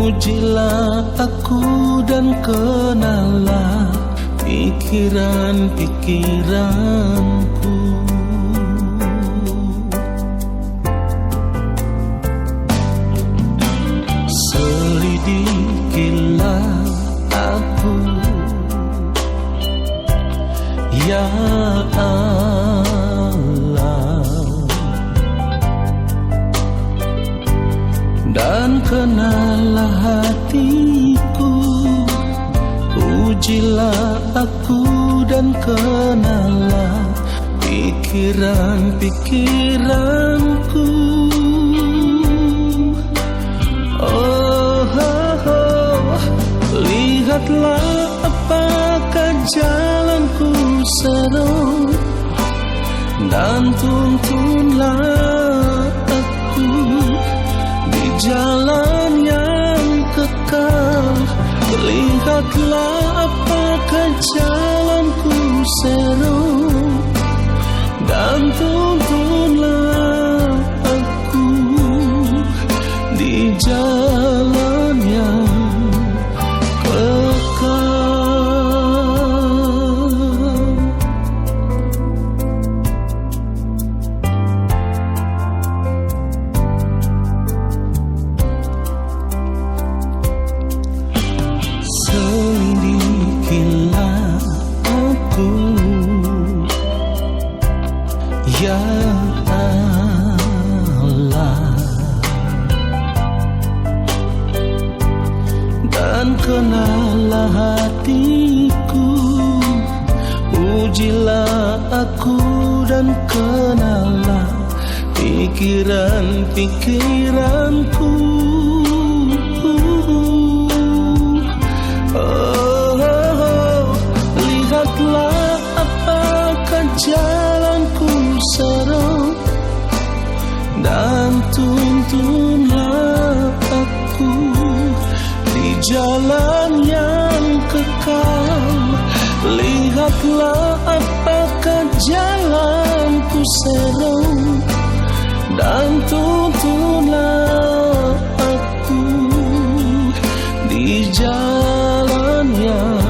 Ujilah aku dan kenalah pikiran-pikiranku. Selidikilah aku, ya Allah, dan kenalah hatiku. Ujilah aku dan kenalah pikiran-pikiranku. Lihatlah apakah jalanku seru, dan tuntunlah aku di jalan yang kekal. Lihatlah apakah jalanku seru, dan tuntunlah aku di jalan yang kenalah hatiku. Ujilah aku dan kenalah pikiran-pikiranku. Lihatlah apakah jalanku seru, dan tuntunlah aku di jalan yang kekal. Lihatlah apakah jalanku seru, dan tuntunlah aku di jalan yang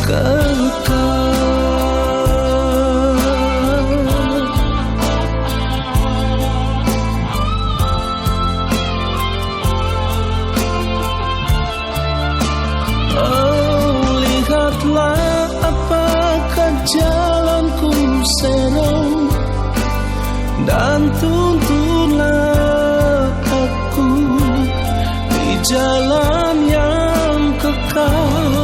kekal. Lihatlah apakah jalanku seru, dan tuntunlah aku di jalan yang kekal.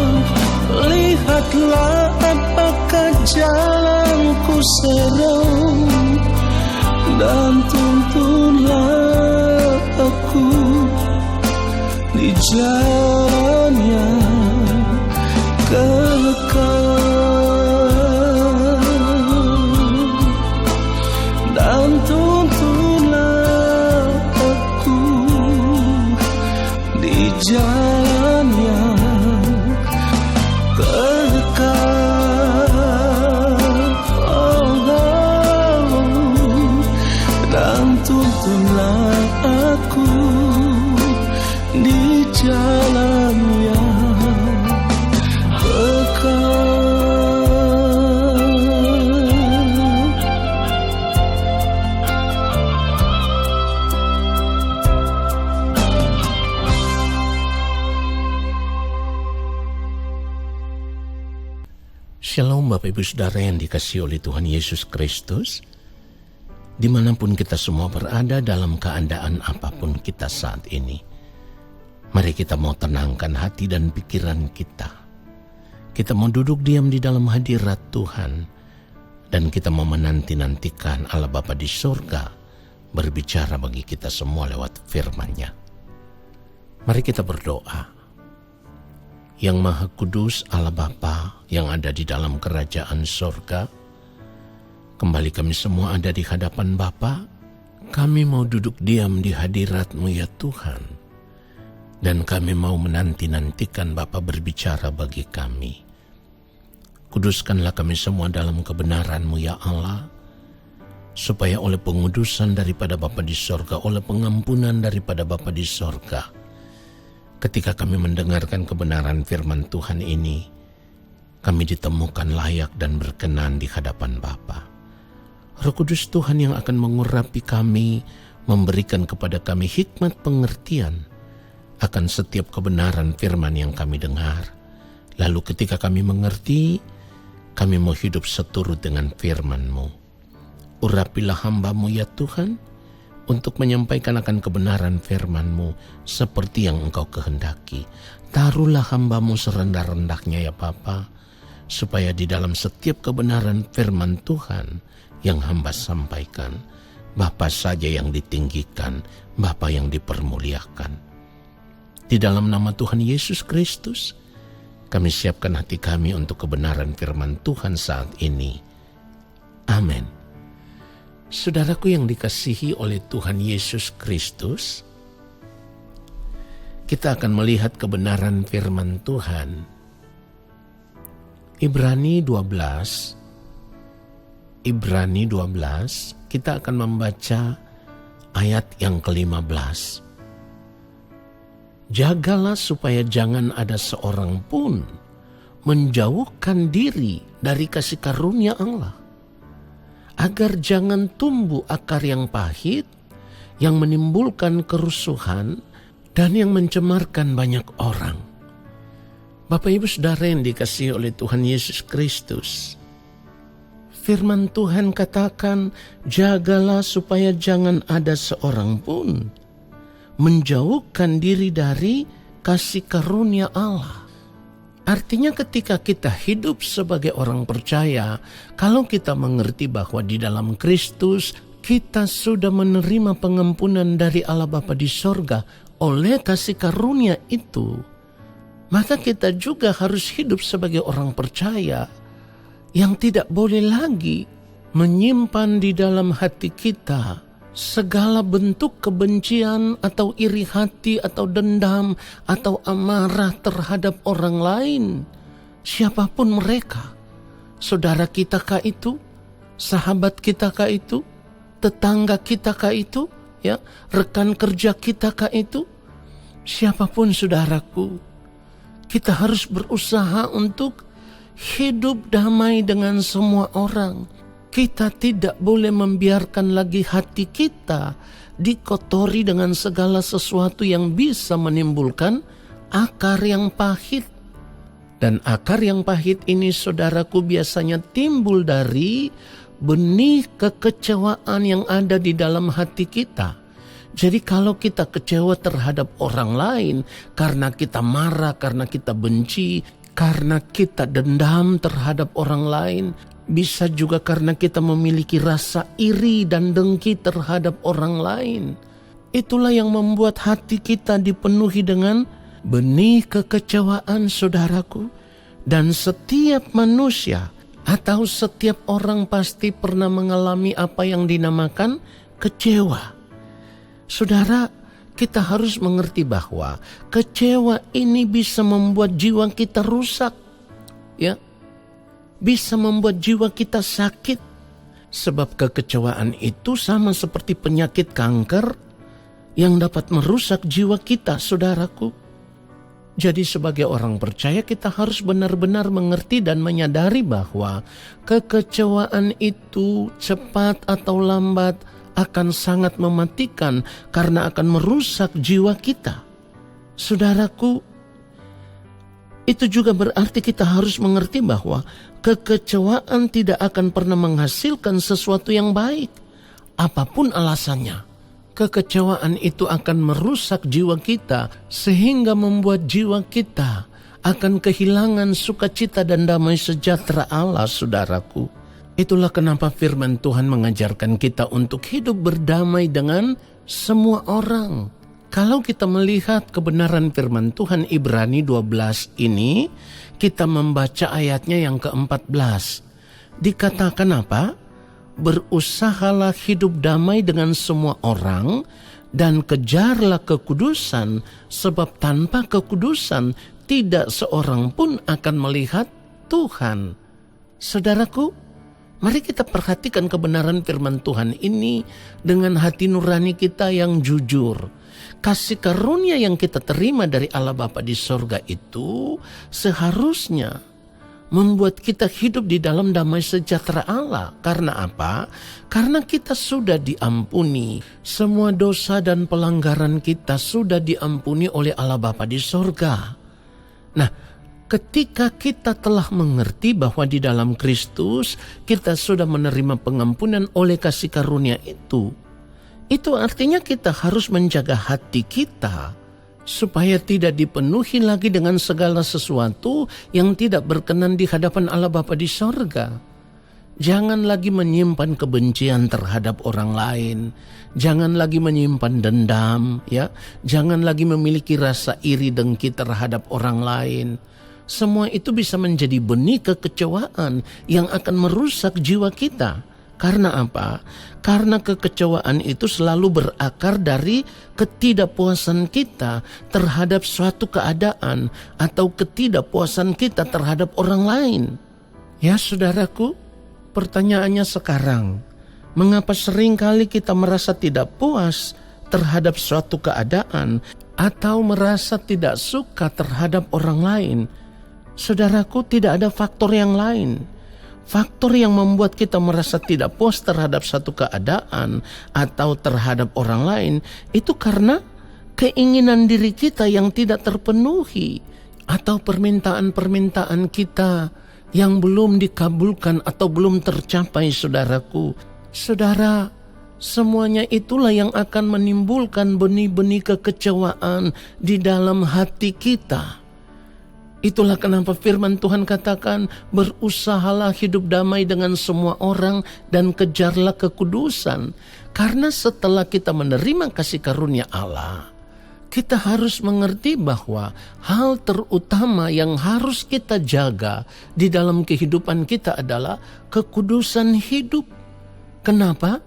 Lihatlah apakah jalanku seru, dan tuntunlah aku di jalan yang kekal, dan tuntunlah aku di jalan yang kekal. Dan tuntunlah aku di jalan yang Shalom Bapak Ibu Saudara yang dikasihi oleh Tuhan Yesus Kristus. Dimanapun kita semua berada, dalam keadaan apapun kita saat ini, mari kita mau tenangkan hati dan pikiran kita. Kita mau duduk diam di dalam hadirat Tuhan, dan kita mau menanti-nantikan Allah Bapa di surga berbicara bagi kita semua lewat firman-Nya. Mari kita berdoa. Yang Maha Kudus Allah Bapa yang ada di dalam kerajaan surga, kembali kami semua ada di hadapan Bapa. Kami mau duduk diam di hadirat-Mu ya Tuhan, dan kami mau menanti-nantikan Bapa berbicara bagi kami. Kuduskanlah kami semua dalam kebenaran-Mu ya Allah, supaya oleh pengudusan daripada Bapa di surga, oleh pengampunan daripada Bapa di surga, ketika kami mendengarkan kebenaran firman Tuhan ini, kami ditemukan layak dan berkenan di hadapan Bapa. Roh Kudus Tuhan yang akan mengurapi kami, memberikan kepada kami hikmat pengertian akan setiap kebenaran firman yang kami dengar. Lalu ketika kami mengerti, kami mau hidup seturut dengan firman-Mu. Urapilah hamba-Mu ya Tuhan, untuk menyampaikan akan kebenaran firman-Mu seperti yang Engkau kehendaki. Taruhlah hamba-Mu serendah-rendahnya ya Bapa, supaya di dalam setiap kebenaran firman Tuhan yang hamba sampaikan, Bapa saja yang ditinggikan, Bapa yang dipermuliakan. Di dalam nama Tuhan Yesus Kristus, kami siapkan hati kami untuk kebenaran firman Tuhan saat ini. Amin. Saudaraku yang dikasihi oleh Tuhan Yesus Kristus, kita akan melihat kebenaran firman Tuhan. Ibrani 12, kita akan membaca ayat yang ke-15. Jagalah supaya jangan ada seorang pun menjauhkan diri dari kasih karunia Allah, agar jangan tumbuh akar yang pahit, yang menimbulkan kerusuhan, dan yang mencemarkan banyak orang. Bapak Ibu Saudara yang dikasihi oleh Tuhan Yesus Kristus, firman Tuhan katakan, jagalah supaya jangan ada seorang pun menjauhkan diri dari kasih karunia Allah. Artinya ketika kita hidup sebagai orang percaya, kalau kita mengerti bahwa di dalam Kristus kita sudah menerima pengampunan dari Allah Bapa di sorga oleh kasih karunia itu, maka kita juga harus hidup sebagai orang percaya yang tidak boleh lagi menyimpan di dalam hati kita segala bentuk kebencian atau iri hati atau dendam atau amarah terhadap orang lain, siapapun mereka. Saudara kita kah itu? Sahabat kita kah itu? Tetangga kita kah itu? Ya, rekan kerja kita kah itu? Siapapun saudaraku, kita harus berusaha untuk hidup damai dengan semua orang. Kita tidak boleh membiarkan lagi hati kita dikotori dengan segala sesuatu yang bisa menimbulkan akar yang pahit. Dan akar yang pahit ini saudaraku biasanya timbul dari benih kekecewaan yang ada di dalam hati kita. Jadi kalau kita kecewa terhadap orang lain, karena kita marah, karena kita benci, karena kita dendam terhadap orang lain, bisa juga karena kita memiliki rasa iri dan dengki terhadap orang lain. Itulah yang membuat hati kita dipenuhi dengan benih kekecewaan saudaraku. Dan setiap manusia atau setiap orang pasti pernah mengalami apa yang dinamakan kecewa. Saudara, kita harus mengerti bahwa kecewa ini bisa membuat jiwa kita rusak. Ya, bisa membuat jiwa kita sakit. Sebab kekecewaan itu sama seperti penyakit kanker yang dapat merusak jiwa kita, saudaraku. Jadi sebagai orang percaya kita harus benar-benar mengerti dan menyadari bahwa kekecewaan itu cepat atau lambat akan sangat mematikan karena akan merusak jiwa kita. Saudaraku, itu juga berarti kita harus mengerti bahwa kekecewaan tidak akan pernah menghasilkan sesuatu yang baik. Apapun alasannya, kekecewaan itu akan merusak jiwa kita sehingga membuat jiwa kita akan kehilangan sukacita dan damai sejahtera Allah, saudaraku. Itulah kenapa firman Tuhan mengajarkan kita untuk hidup berdamai dengan semua orang. Kalau kita melihat kebenaran firman Tuhan Ibrani 12 ini, kita membaca ayatnya yang ke-14. Dikatakan apa? Berusahalah hidup damai dengan semua orang dan kejarlah kekudusan, sebab tanpa kekudusan tidak seorang pun akan melihat Tuhan. Saudaraku, mari kita perhatikan kebenaran firman Tuhan ini dengan hati nurani kita yang jujur. kasih karunia yang kita terima dari Allah Bapa di sorga itu seharusnya membuat kita hidup di dalam damai sejahtera Allah. Karena apa? Karena kita sudah diampuni. Semua dosa dan pelanggaran kita sudah diampuni oleh Allah Bapa di sorga. Nah, ketika kita telah mengerti bahwa di dalam Kristus kita sudah menerima pengampunan oleh kasih karunia itu artinya kita harus menjaga hati kita supaya tidak dipenuhi lagi dengan segala sesuatu yang tidak berkenan di hadapan Allah Bapa di sorga. Jangan lagi menyimpan kebencian terhadap orang lain. Jangan lagi menyimpan dendam, ya. Jangan lagi memiliki rasa iri dengki terhadap orang lain. Semua itu bisa menjadi benih kekecewaan yang akan merusak jiwa kita. Karena apa? Karena kekecewaan itu selalu berakar dari ketidakpuasan kita terhadap suatu keadaan atau ketidakpuasan kita terhadap orang lain. Ya saudaraku, pertanyaannya sekarang, mengapa seringkali kita merasa tidak puas terhadap suatu keadaan atau merasa tidak suka terhadap orang lain? Saudaraku, tidak ada faktor yang lain. Faktor yang membuat kita merasa tidak puas terhadap satu keadaan atau terhadap orang lain itu karena keinginan diri kita yang tidak terpenuhi atau permintaan-permintaan kita yang belum dikabulkan atau belum tercapai, saudaraku. Saudara, semuanya itulah yang akan menimbulkan benih-benih kekecewaan di dalam hati kita. Itulah kenapa firman Tuhan katakan, berusahalah hidup damai dengan semua orang dan kejarlah kekudusan. Karena setelah kita menerima kasih karunia Allah, kita harus mengerti bahwa hal terutama yang harus kita jaga di dalam kehidupan kita adalah kekudusan hidup. Kenapa?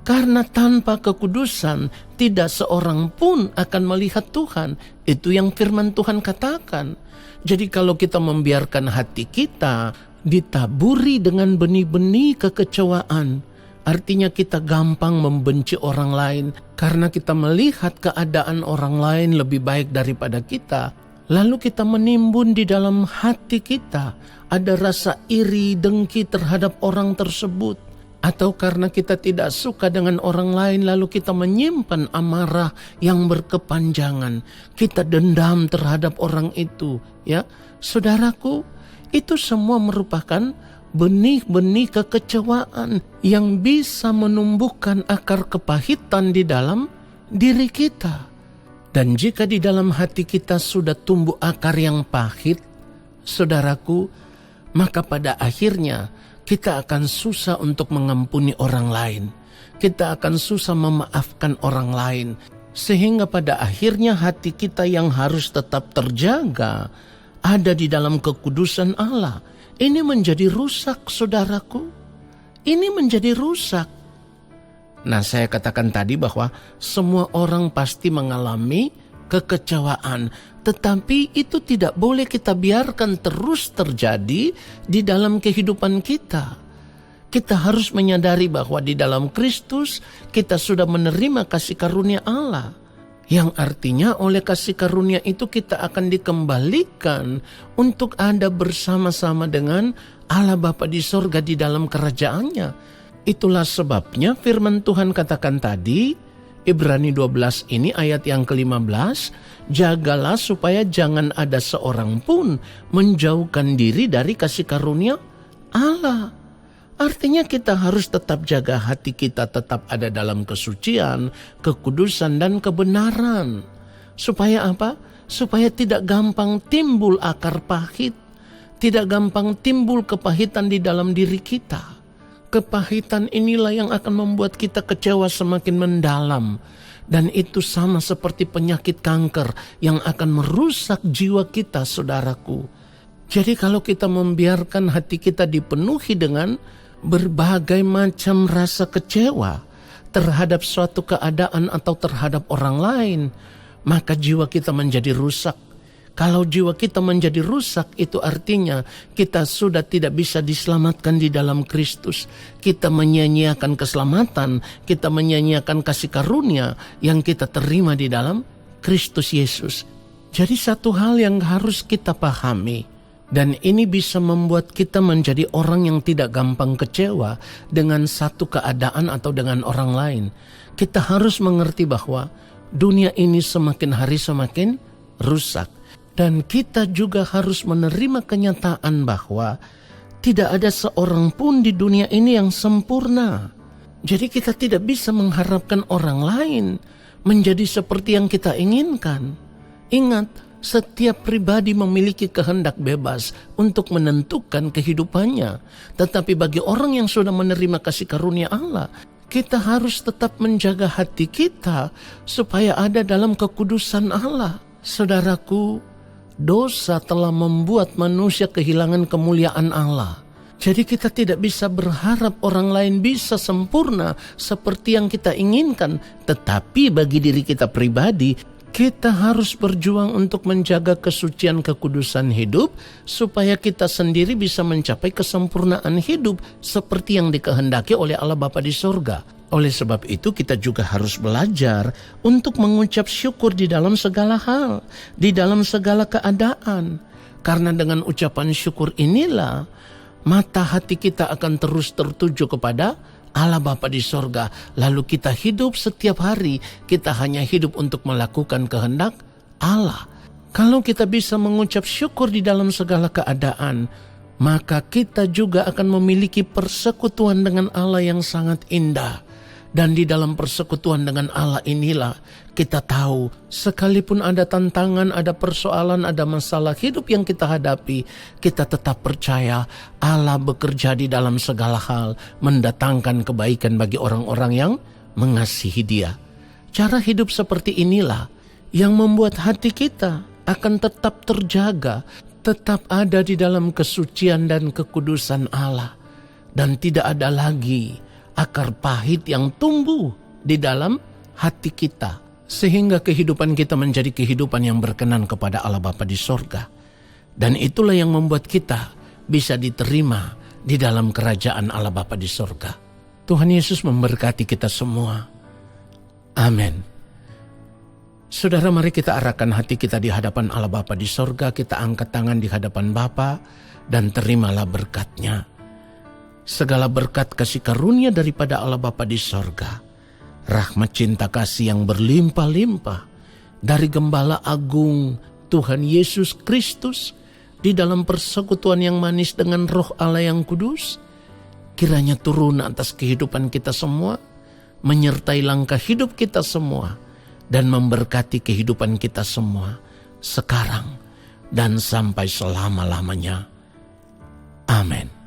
Karena tanpa kekudusan tidak seorang pun akan melihat Tuhan. Itu yang firman Tuhan katakan. Jadi kalau kita membiarkan hati kita ditaburi dengan benih-benih kekecewaan, artinya kita gampang membenci orang lain karena kita melihat keadaan orang lain lebih baik daripada kita. Lalu kita menimbun di dalam hati kita ada rasa iri, dengki terhadap orang tersebut. Atau karena kita tidak suka dengan orang lain lalu kita menyimpan amarah yang berkepanjangan. Kita dendam terhadap orang itu, ya. Saudaraku, itu semua merupakan benih-benih kekecewaan yang bisa menumbuhkan akar kepahitan di dalam diri kita. Dan jika di dalam hati kita sudah tumbuh akar yang pahit, saudaraku, maka pada akhirnya kita akan susah untuk mengampuni orang lain. Kita akan susah memaafkan orang lain. Sehingga pada akhirnya hati kita yang harus tetap terjaga ada di dalam kekudusan Allah. Ini menjadi rusak, saudaraku. Ini menjadi rusak. Nah, saya katakan tadi bahwa semua orang pasti mengalami kekecewaan, tetapi itu tidak boleh kita biarkan terus terjadi di dalam kehidupan kita. Kita harus menyadari bahwa di dalam Kristus kita sudah menerima kasih karunia Allah, yang artinya oleh kasih karunia itu kita akan dikembalikan untuk ada bersama-sama dengan Allah Bapa di sorga di dalam kerajaannya. Itulah sebabnya firman Tuhan katakan tadi, Ibrani 12 ini ayat yang ke-15, jagalah supaya jangan ada seorang pun menjauhkan diri dari kasih karunia Allah. Artinya kita harus tetap jaga hati kita tetap ada dalam kesucian, kekudusan dan kebenaran. Supaya apa? Supaya tidak gampang timbul akar pahit, tidak gampang timbul kepahitan di dalam diri kita. Kepahitan inilah yang akan membuat kita kecewa semakin mendalam. Dan itu sama seperti penyakit kanker yang akan merusak jiwa kita, saudaraku. Jadi kalau kita membiarkan hati kita dipenuhi dengan berbagai macam rasa kecewa terhadap suatu keadaan atau terhadap orang lain, maka jiwa kita menjadi rusak. Kalau jiwa kita menjadi rusak, itu artinya kita sudah tidak bisa diselamatkan di dalam Kristus. Kita menyia-nyiakan keselamatan, kita menyia-nyiakan kasih karunia yang kita terima di dalam Kristus Yesus. Jadi satu hal yang harus kita pahami, dan ini bisa membuat kita menjadi orang yang tidak gampang kecewa dengan satu keadaan atau dengan orang lain. Kita harus mengerti bahwa dunia ini semakin hari semakin rusak. Dan kita juga harus menerima kenyataan bahwa tidak ada seorang pun di dunia ini yang sempurna. Jadi kita tidak bisa mengharapkan orang lain menjadi seperti yang kita inginkan. Ingat, setiap pribadi memiliki kehendak bebas untuk menentukan kehidupannya. Tetapi bagi orang yang sudah menerima kasih karunia Allah, kita harus tetap menjaga hati kita supaya ada dalam kekudusan Allah. Saudaraku, dosa telah membuat manusia kehilangan kemuliaan Allah. Jadi kita tidak bisa berharap orang lain bisa sempurna seperti yang kita inginkan. Tetapi bagi diri kita pribadi, kita harus berjuang untuk menjaga kesucian kekudusan hidup supaya kita sendiri bisa mencapai kesempurnaan hidup seperti yang dikehendaki oleh Allah Bapa di sorga. Oleh sebab itu kita juga harus belajar untuk mengucap syukur di dalam segala hal, di dalam segala keadaan. Karena dengan ucapan syukur inilah mata hati kita akan terus tertuju kepada Allah Bapa di sorga. Lalu kita hidup setiap hari, kita hanya hidup untuk melakukan kehendak Allah. Kalau kita bisa mengucap syukur di dalam segala keadaan, maka kita juga akan memiliki persekutuan dengan Allah yang sangat indah. Dan di dalam persekutuan dengan Allah inilah kita tahu sekalipun ada tantangan, ada persoalan, ada masalah hidup yang kita hadapi, kita tetap percaya Allah bekerja di dalam segala hal, mendatangkan kebaikan bagi orang-orang yang mengasihi Dia. Cara hidup seperti inilah yang membuat hati kita akan tetap terjaga, tetap ada di dalam kesucian dan kekudusan Allah. Dan tidak ada lagi akar pahit yang tumbuh di dalam hati kita. Sehingga kehidupan kita menjadi kehidupan yang berkenan kepada Allah Bapa di sorga. Dan itulah yang membuat kita bisa diterima di dalam kerajaan Allah Bapa di sorga. Tuhan Yesus memberkati kita semua. Amin. Saudara, mari kita arahkan hati kita di hadapan Allah Bapa di sorga. Kita angkat tangan di hadapan Bapa dan terimalah berkat-Nya. Segala berkat kasih karunia daripada Allah Bapa di sorga, rahmat cinta kasih yang berlimpah-limpah dari Gembala Agung Tuhan Yesus Kristus di dalam persekutuan yang manis dengan Roh Allah yang kudus, kiranya turun atas kehidupan kita semua, menyertai langkah hidup kita semua, dan memberkati kehidupan kita semua sekarang dan sampai selama-lamanya. Amin.